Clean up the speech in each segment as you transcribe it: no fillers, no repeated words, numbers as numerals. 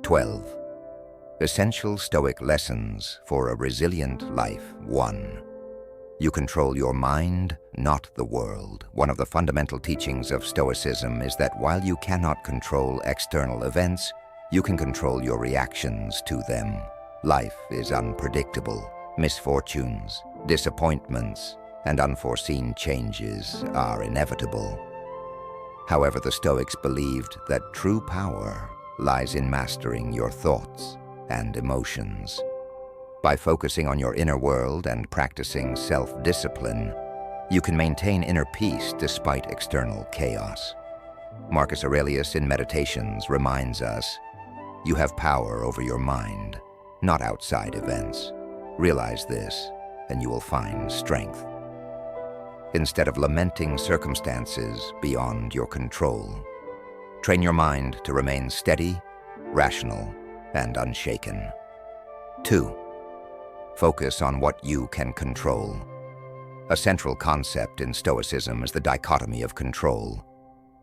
12. Essential Stoic Lessons for a Resilient Life. 1. You control your mind, not the world. One of the fundamental teachings of Stoicism is that while you cannot control external events, you can control your reactions to them. Life is unpredictable. Misfortunes, disappointments, and unforeseen changes are inevitable. However, the Stoics believed that true power lies in mastering your thoughts and emotions. By focusing on your inner world and practicing self-discipline, you can maintain inner peace despite external chaos. Marcus Aurelius in Meditations reminds us, you have power over your mind, not outside events. Realize this, and you will find strength. Instead of lamenting circumstances beyond your control, train your mind to remain steady, rational, and unshaken. 2. Focus on what you can control. A central concept in Stoicism is the dichotomy of control.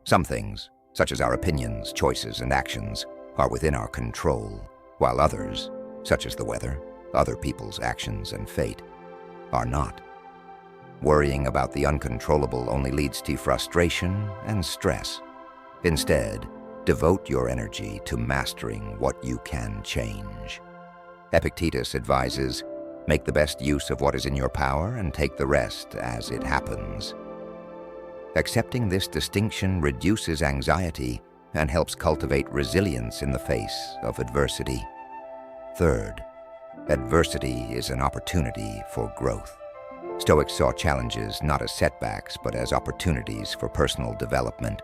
Some things, such as our opinions, choices, and actions, are within our control, while others, such as the weather, other people's actions, and fate, are not. Worrying about the uncontrollable only leads to frustration and stress. Instead, devote your energy to mastering what you can change. Epictetus advises, make the best use of what is in your power and take the rest as it happens. Accepting this distinction reduces anxiety and helps cultivate resilience in the face of adversity. 3rd, adversity is an opportunity for growth. Stoics saw challenges not as setbacks, but as opportunities for personal development.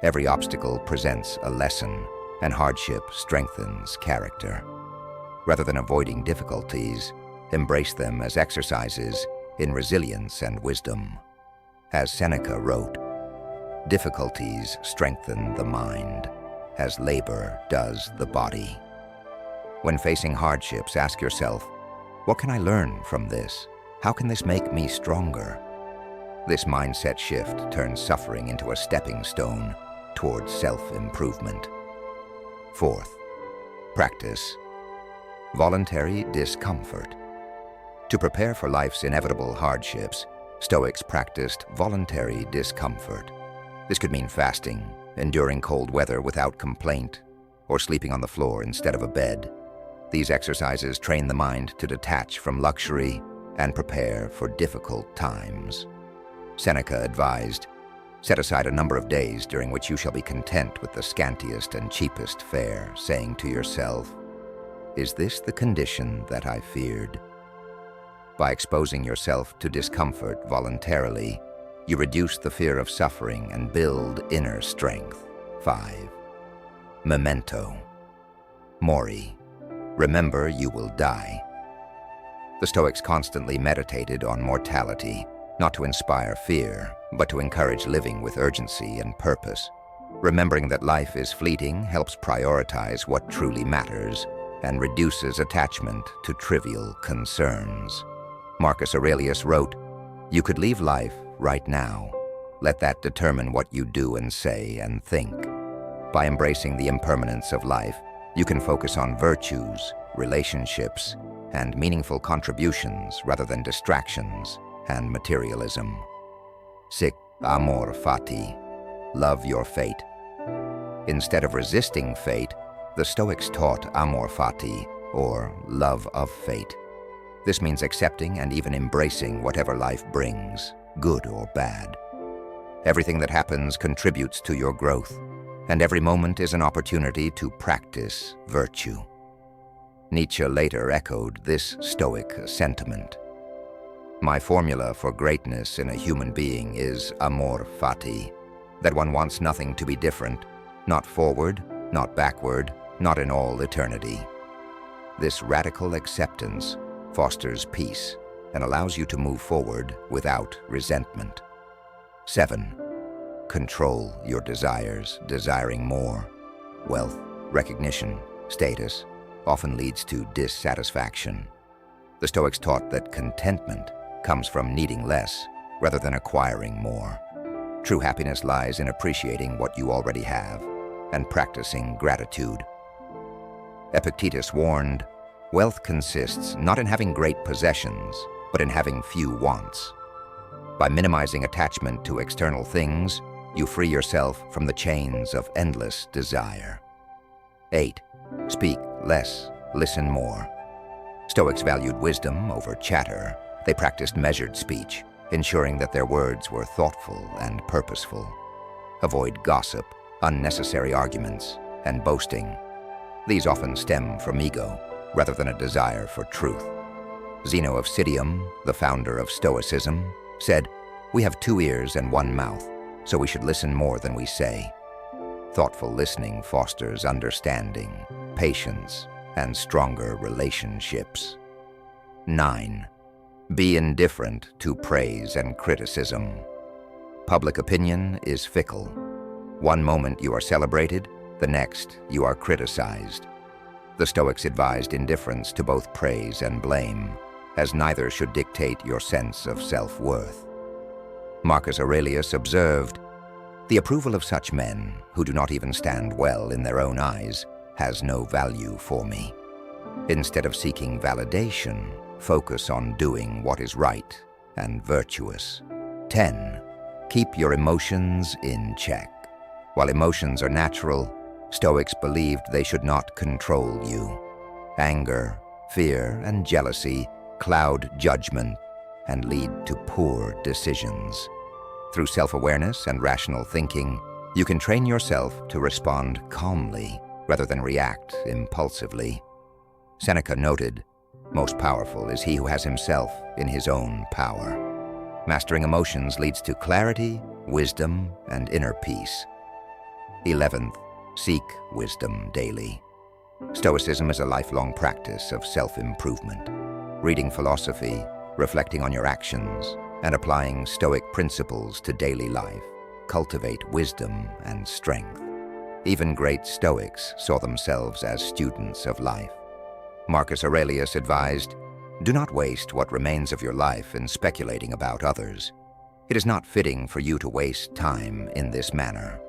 Every obstacle presents a lesson, and hardship strengthens character. Rather than avoiding difficulties, embrace them as exercises in resilience and wisdom. As Seneca wrote, difficulties strengthen the mind, as labor does the body. When facing hardships, ask yourself, what can I learn from this? How can this make me stronger? This mindset shift turns suffering into a stepping stone towards self-improvement. 4th, practice voluntary discomfort. To prepare for life's inevitable hardships, Stoics practiced voluntary discomfort. This could mean fasting, enduring cold weather without complaint, or sleeping on the floor instead of a bed. These exercises train the mind to detach from luxury and prepare for difficult times. Seneca advised, set aside a number of days during which you shall be content with the scantiest and cheapest fare, saying to yourself, is this the condition that I feared? By exposing yourself to discomfort voluntarily, you reduce the fear of suffering and build inner strength. 5. Memento. Mori. Remember you will die. The Stoics constantly meditated on mortality, not to inspire fear, but to encourage living with urgency and purpose. Remembering that life is fleeting helps prioritize what truly matters and reduces attachment to trivial concerns. Marcus Aurelius wrote, you could leave life right now. Let that determine what you do and say and think. By embracing the impermanence of life, you can focus on virtues, relationships, and meaningful contributions rather than distractions and materialism. 6. Amor, Fati. Love your fate. Instead of resisting fate, the Stoics taught Amor Fati, or love of fate. This means accepting and even embracing whatever life brings, good or bad. Everything that happens contributes to your growth, and every moment is an opportunity to practice virtue. Nietzsche later echoed this Stoic sentiment. My formula for greatness in a human being is Amor Fati, that one wants nothing to be different, not forward, not backward, not in all eternity. This radical acceptance fosters peace and allows you to move forward without resentment. 7. Control your desires. Desiring more, wealth, recognition, status, often leads to dissatisfaction. The Stoics taught that contentment comes from needing less rather than acquiring more. True happiness lies in appreciating what you already have and practicing gratitude. Epictetus warned, "Wealth consists not in having great possessions, but in having few wants." By minimizing attachment to external things, you free yourself from the chains of endless desire. 8. Speak less, listen more. Stoics valued wisdom over chatter. They practiced measured speech, ensuring that their words were thoughtful and purposeful. Avoid gossip, unnecessary arguments, and boasting. These often stem from ego, rather than a desire for truth. Zeno of Citium, the founder of Stoicism, said, "We have 2 ears and 1 mouth, so we should listen more than we say." Thoughtful listening fosters understanding, patience, and stronger relationships. 9. Be indifferent to praise and criticism. Public opinion is fickle. One moment you are celebrated, the next you are criticized. The Stoics advised indifference to both praise and blame, as neither should dictate your sense of self-worth. Marcus Aurelius observed, "The approval of such men, who do not even stand well in their own eyes, has no value for me. Instead of seeking validation, focus on doing what is right and virtuous." 10. Keep your emotions in check. While emotions are natural, Stoics believed they should not control you. Anger, fear, and jealousy cloud judgment and lead to poor decisions. Through self-awareness and rational thinking, you can train yourself to respond calmly rather than react impulsively. Seneca noted, "Most powerful is he who has himself in his own power." Mastering emotions leads to clarity, wisdom, and inner peace. 11th, seek wisdom daily. Stoicism is a lifelong practice of self-improvement. Reading philosophy, reflecting on your actions, and applying Stoic principles to daily life cultivate wisdom and strength. Even great Stoics saw themselves as students of life. Marcus Aurelius advised, "Do not waste what remains of your life in speculating about others. It is not fitting for you to waste time in this manner.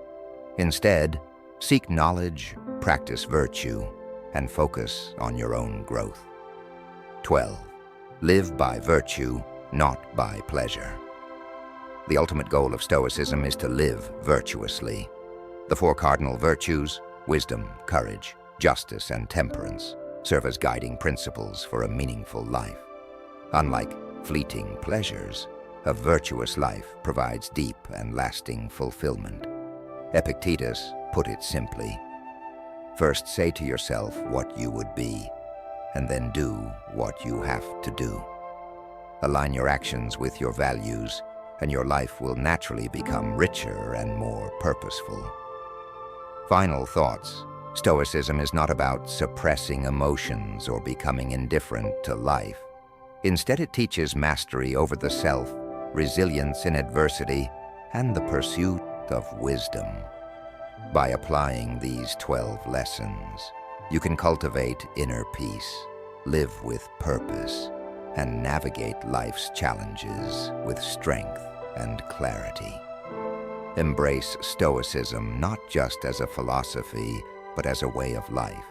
Instead, seek knowledge, practice virtue, and focus on your own growth." 12. Live by virtue, not by pleasure. The ultimate goal of Stoicism is to live virtuously. The 4 cardinal virtues, wisdom, courage, justice, and temperance, serve as guiding principles for a meaningful life. Unlike fleeting pleasures, a virtuous life provides deep and lasting fulfillment. Epictetus put it simply, "First say to yourself what you would be, and then do what you have to do." Align your actions with your values, and your life will naturally become richer and more purposeful. Final thoughts. Stoicism is not about suppressing emotions or becoming indifferent to life. Instead, it teaches mastery over the self, resilience in adversity, and the pursuit of wisdom. By applying these 12 lessons, you can cultivate inner peace, live with purpose, and navigate life's challenges with strength and clarity. Embrace Stoicism not just as a philosophy, but as a way of life.